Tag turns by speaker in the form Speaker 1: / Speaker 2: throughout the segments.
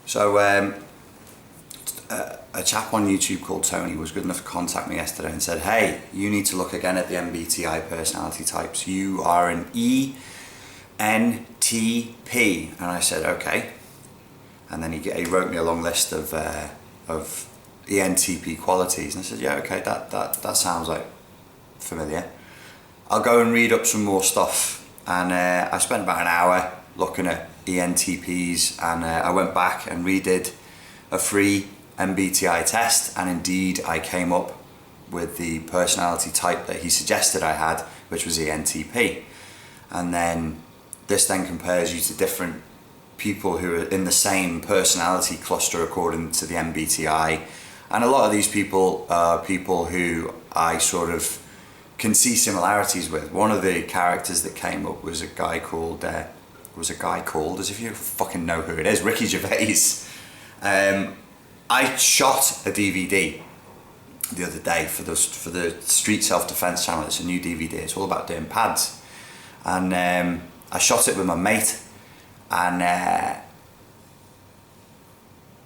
Speaker 1: So a chap on YouTube called Tony was good enough to contact me yesterday and said, hey, you need to look again at the MBTI personality types. You are an ENTP. And I said, okay. And then he wrote me a long list of ENTP qualities. And I said, yeah, okay, that sounds like familiar. I'll go and read up some more stuff. And I spent about an hour looking at ENTPs, and I went back and redid a free MBTI test, and indeed I came up with the personality type that he suggested I had, which was ENTP. And then this then compares you to different people who are in the same personality cluster according to the MBTI. And a lot of these people are people who I sort of can see similarities with. One of the characters that came up was a guy called, as if you fucking know who it is, Ricky Gervais. I shot a DVD the other day for the Street Self-Defense channel. It's a new DVD. It's all about doing pads, and I shot it with my mate. And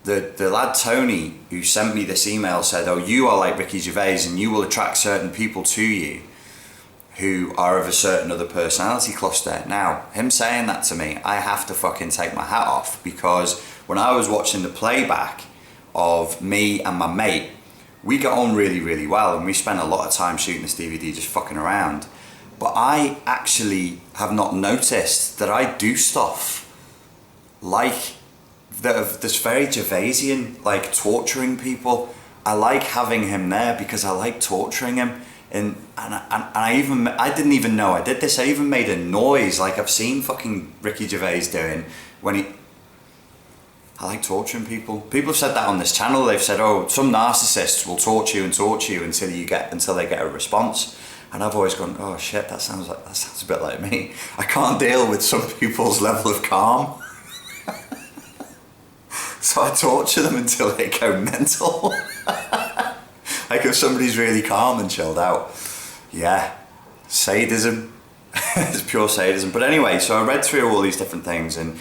Speaker 1: the lad Tony, who sent me this email, said, "Oh, you are like Ricky Gervais, and you will attract certain people to you who are of a certain other personality cluster." Now, him saying that to me, I have to fucking take my hat off, because when I was watching the playback of me and my mate, we got on really, really well, and we spent a lot of time shooting this DVD just fucking around. But I actually have not noticed that I do stuff like this very Gervaisian, like torturing people. I like having him there because I like torturing him. And I didn't even know I did this. I even made a noise like I've seen fucking Ricky Gervais doing when I like torturing people. People have said that on this channel. They've said, oh, some narcissists will torture you until they get a response. And I've always gone, oh shit, that sounds a bit like me. I can't deal with some people's level of calm. So I torture them until they go mental. Like if somebody's really calm and chilled out. Yeah, sadism. It's pure sadism. But anyway, so I read through all these different things, and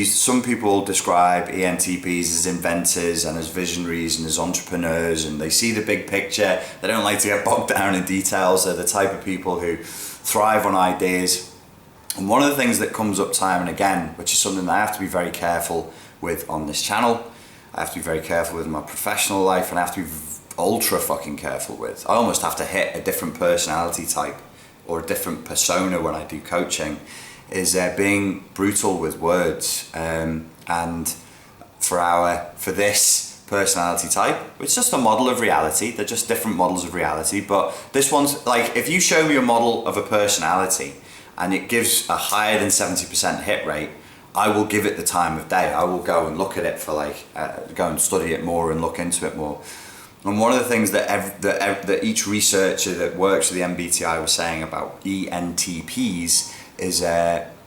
Speaker 1: some people describe ENTPs as inventors and as visionaries and as entrepreneurs, and they see the big picture. They don't like to get bogged down in details. They're the type of people who thrive on ideas. And one of the things that comes up time and again, which is something that I have to be very careful with on this channel, I have to be very careful with my professional life, and I have to be ultra fucking careful with. I almost have to hit a different personality type or a different persona when I do coaching, is being brutal with words. And for this personality type, it's just a model of reality. They're just different models of reality. But this one's like, if you show me a model of a personality and it gives a higher than 70% hit rate, I will give it the time of day. I will go and look at it for go and study it more and look into it more. And one of the things that each researcher that works with the MBTI was saying about ENTPs is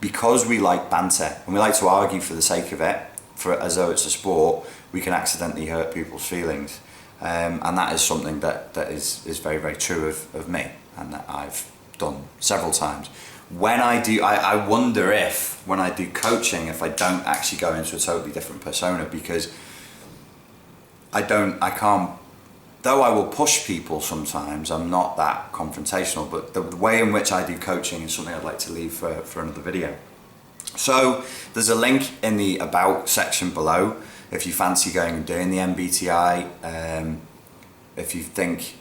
Speaker 1: because we like banter and we like to argue for the sake of it, as though it's a sport, we can accidentally hurt people's feelings. And that is something that is very, very true of me, and that I've done several times. I wonder if, when I do coaching, if I don't actually go into a totally different persona, because though I will push people sometimes, I'm not that confrontational, but the way in which I do coaching is something I'd like to leave for another video. So there's a link in the About section below if you fancy going and doing the MBTI. If you think,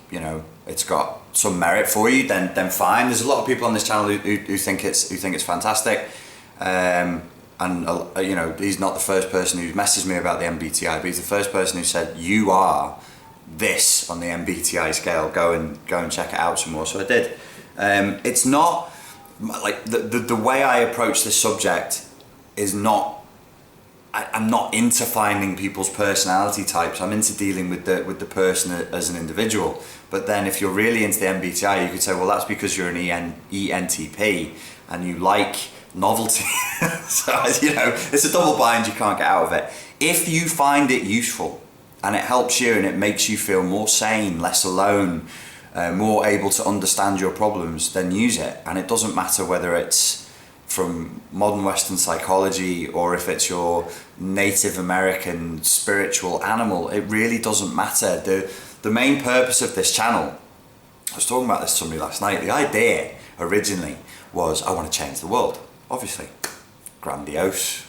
Speaker 1: it's got some merit for you, then fine. There's a lot of people on this channel who think it's fantastic. He's not the first person who's messaged me about the MBTI, but he's the first person who said, you are this on the MBTI scale, go and check it out some more. So I did. It's not like the way I approach this subject is not, I'm not into finding people's personality types. I'm into dealing with the person as an individual. But then if you're really into the MBTI, you could say, well, that's because you're an ENTP and you like novelty. So it's a double bind, you can't get out of it. If you find it useful and it helps you and it makes you feel more sane, less alone, more able to understand your problems, then use it. And it doesn't matter whether it's from modern Western psychology, or if it's your Native American spiritual animal, it really doesn't matter. The main purpose of this channel, I was talking about this to somebody last night, the idea originally was I want to change the world. Obviously, grandiose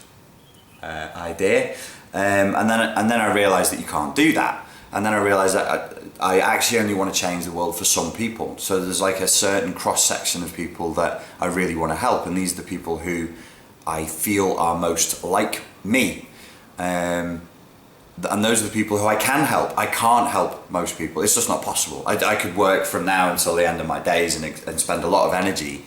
Speaker 1: idea. And then I realised that you can't do that. And then I realised that I actually only want to change the world for some people. So there's like a certain cross-section of people that I really want to help. And these are the people who I feel are most like me. And those are the people who I can help. I can't help most people. It's just not possible. I could work from now until the end of my days and spend a lot of energy.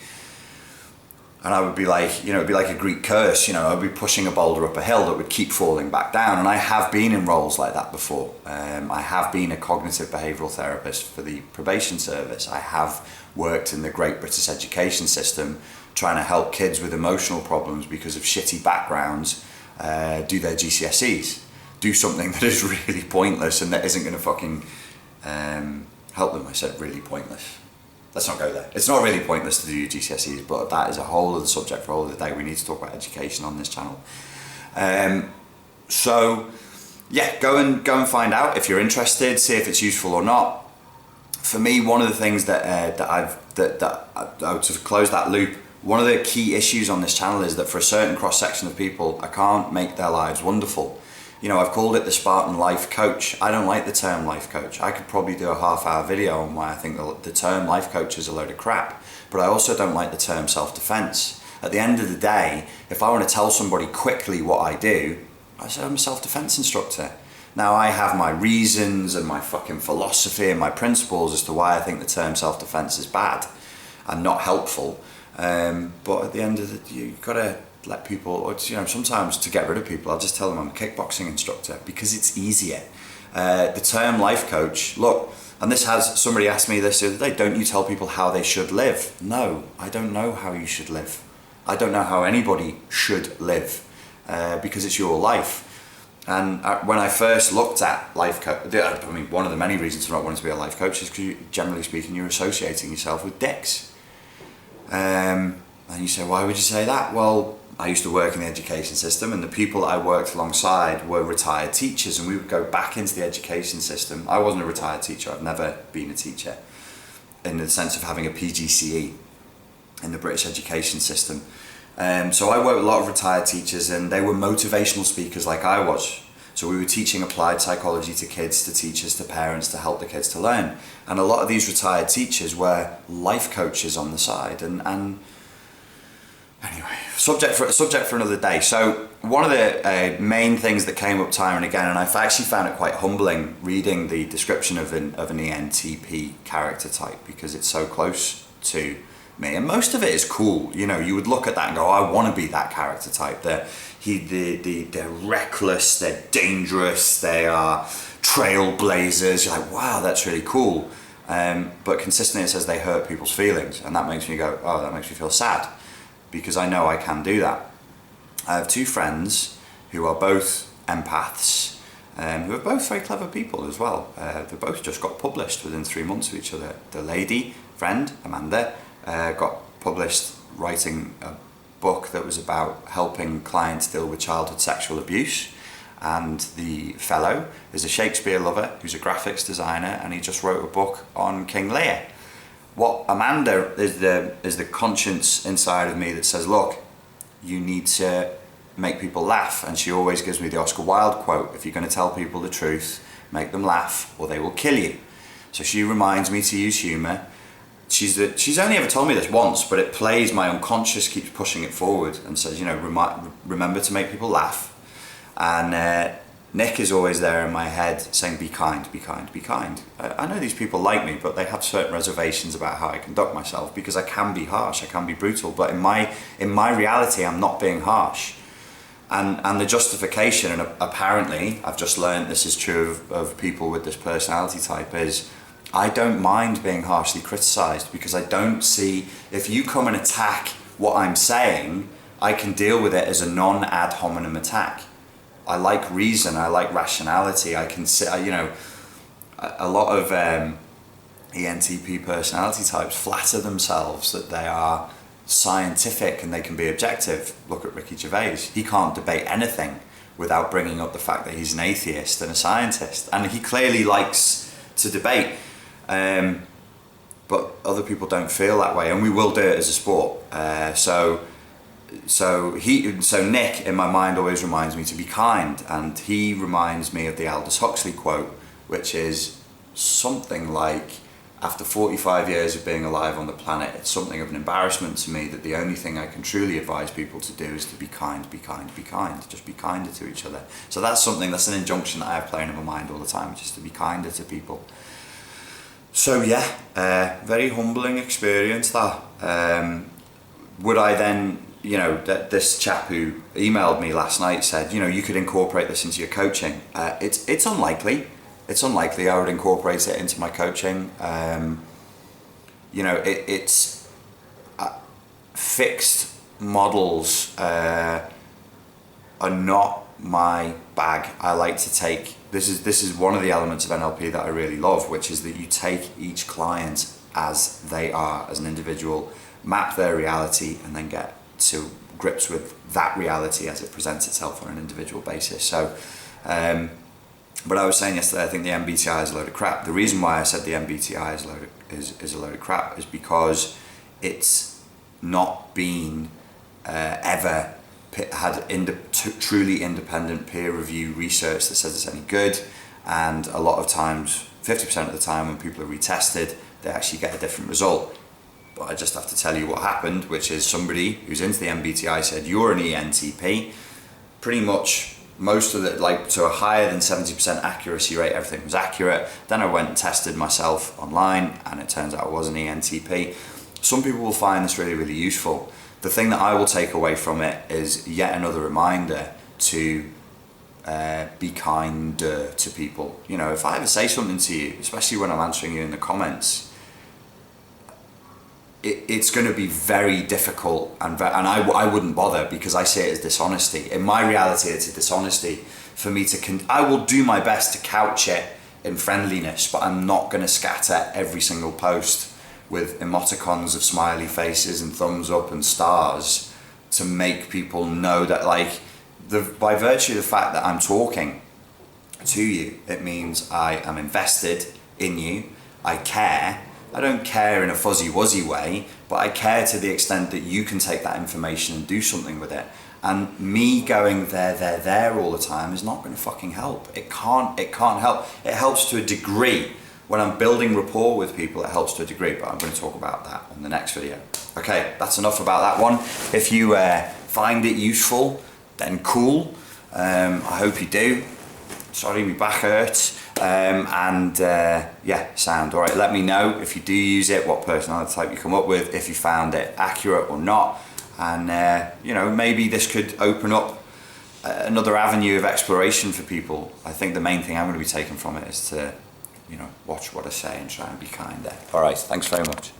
Speaker 1: And I would be like, it'd be like a Greek curse, I'd be pushing a boulder up a hill that would keep falling back down. And I have been in roles like that before. I have been a cognitive behavioural therapist for the probation service. I have worked in the great British education system trying to help kids with emotional problems because of shitty backgrounds do their GCSEs. Do something that is really pointless and that isn't going to fucking help them. I said really pointless. Let's not go there. It's not really pointless to do your GCSEs, but that is a whole other subject for all of the day. We need to talk about education on this channel. So yeah, go and find out if you're interested. See if it's useful or not. For me, one of the things that to close that loop, one of the key issues on this channel is that for a certain cross section of people, I can't make their lives wonderful. I've called it the Spartan life coach. I don't like the term life coach. I could probably do a half-hour video on why I think the term life coach is a load of crap. But I also don't like the term self-defense. At the end of the day, if I want to tell somebody quickly what I do, I say I'm a self-defense instructor. Now, I have my reasons and my fucking philosophy and my principles as to why I think the term self-defense is bad and not helpful. But at the end of the day, you've got to let people, or sometimes to get rid of people, I'll just tell them I'm a kickboxing instructor because it's easier. The term life coach, look, and somebody asked me this the other day, don't you tell people how they should live? No, I don't know how you should live. I don't know how anybody should live because it's your life. And when I first looked at life coach, one of the many reasons for not wanting to be a life coach is because generally speaking, you're associating yourself with dicks. And you say, why would you say that? Well, I used to work in the education system, and the people that I worked alongside were retired teachers, and we would go back into the education system. I wasn't a retired teacher. I've never been a teacher in the sense of having a PGCE in the British education system. So I worked with a lot of retired teachers, and they were motivational speakers like I was. So we were teaching applied psychology to kids, to teachers, to parents, to help the kids to learn. And a lot of these retired teachers were life coaches on the side. And anyway, subject for another day. So one of the main things that came up time and again, and I've actually found it quite humbling reading the description of an ENTP character type because it's so close to me, and most of it is cool. You would look at that and go, I want to be that character type. They're reckless, they're dangerous, they are trailblazers. You're like, wow, that's really cool. But consistently it says they hurt people's feelings, and that makes me go, oh, that makes me feel sad. Because I know I can do that. I have two friends who are both empaths, who are both very clever people as well. They both just got published within 3 months of each other. The lady friend, Amanda, got published writing a book that was about helping clients deal with childhood sexual abuse. And the fellow is a Shakespeare lover who's a graphics designer, and he just wrote a book on King Lear. What Amanda is the conscience inside of me that says, look, you need to make people laugh. And she always gives me the Oscar Wilde quote, if you're going to tell people the truth, make them laugh or they will kill you. So she reminds me to use humour. She's only ever told me this once, but it plays, my unconscious keeps pushing it forward and says, remember to make people laugh. And Nick is always there in my head saying, be kind, be kind, be kind. I know these people like me, but they have certain reservations about how I conduct myself because I can be harsh, I can be brutal, but in my reality, I'm not being harsh. And the justification, and apparently, I've just learned this is true of people with this personality type, is I don't mind being harshly criticised because I don't see, if you come and attack what I'm saying, I can deal with it as a non-ad hominem attack. I like reason, I like rationality, I can sit, a lot of ENTP personality types flatter themselves that they are scientific and they can be objective. Look at Ricky Gervais. He can't debate anything without bringing up the fact that he's an atheist and a scientist, and he clearly likes to debate, but other people don't feel that way, and we will do it as a sport. So Nick in my mind always reminds me to be kind, and he reminds me of the Aldous Huxley quote, which is something like, after 45 years of being alive on the planet, it's something of an embarrassment to me that the only thing I can truly advise people to do is to be kind, be kind, be kind. Just be kinder to each other. So that's an injunction that I have playing in my mind all the time, just to be kinder to people. So yeah, very humbling experience that. Would I then, this chap who emailed me last night said, you could incorporate this into your coaching. It's unlikely. It's unlikely I would incorporate it into my coaching. It's fixed models are not my bag. I like to take, this is one of the elements of NLP that I really love, which is that you take each client as they are, as an individual, map their reality, and then get to grips with that reality as it presents itself on an individual basis. So, but I was saying yesterday, I think the MBTI is a load of crap. The reason why I said the MBTI is a load of crap is because it's not been ever had truly independent peer review research that says it's any good, and a lot of times, 50% of the time when people are retested, they actually get a different result. But I just have to tell you what happened, which is somebody who's into the MBTI said, you're an ENTP. Pretty much most of it, to a higher than 70% accuracy rate, everything was accurate. Then I went and tested myself online, and it turns out I was an ENTP. Some people will find this really, really useful. The thing that I will take away from it is yet another reminder to be kinder to people. If I ever say something to you, especially when I'm answering you in the comments, it's going to be very difficult, and I wouldn't bother, because I see it as dishonesty. In my reality, it's a dishonesty for me to I will do my best to couch it in friendliness, but I'm not going to scatter every single post with emoticons of smiley faces and thumbs up and stars to make people know that, by virtue of the fact that I'm talking to you, it means I am invested in you, I care. I don't care in a fuzzy wuzzy way, but I care to the extent that you can take that information and do something with it. And me going there all the time is not going to fucking help. It can't help. It helps to a degree. When I'm building rapport with people, it helps to a degree, but I'm going to talk about that on the next video. Okay, that's enough about that one. If you find it useful, then cool. I hope you do. Sorry, my back hurts. Sound. All right, let me know if you do use it, what personality type you come up with, if you found it accurate or not. And, maybe this could open up another avenue of exploration for people. I think the main thing I'm going to be taking from it is to, watch what I say and try and be kinder. All right, thanks very much.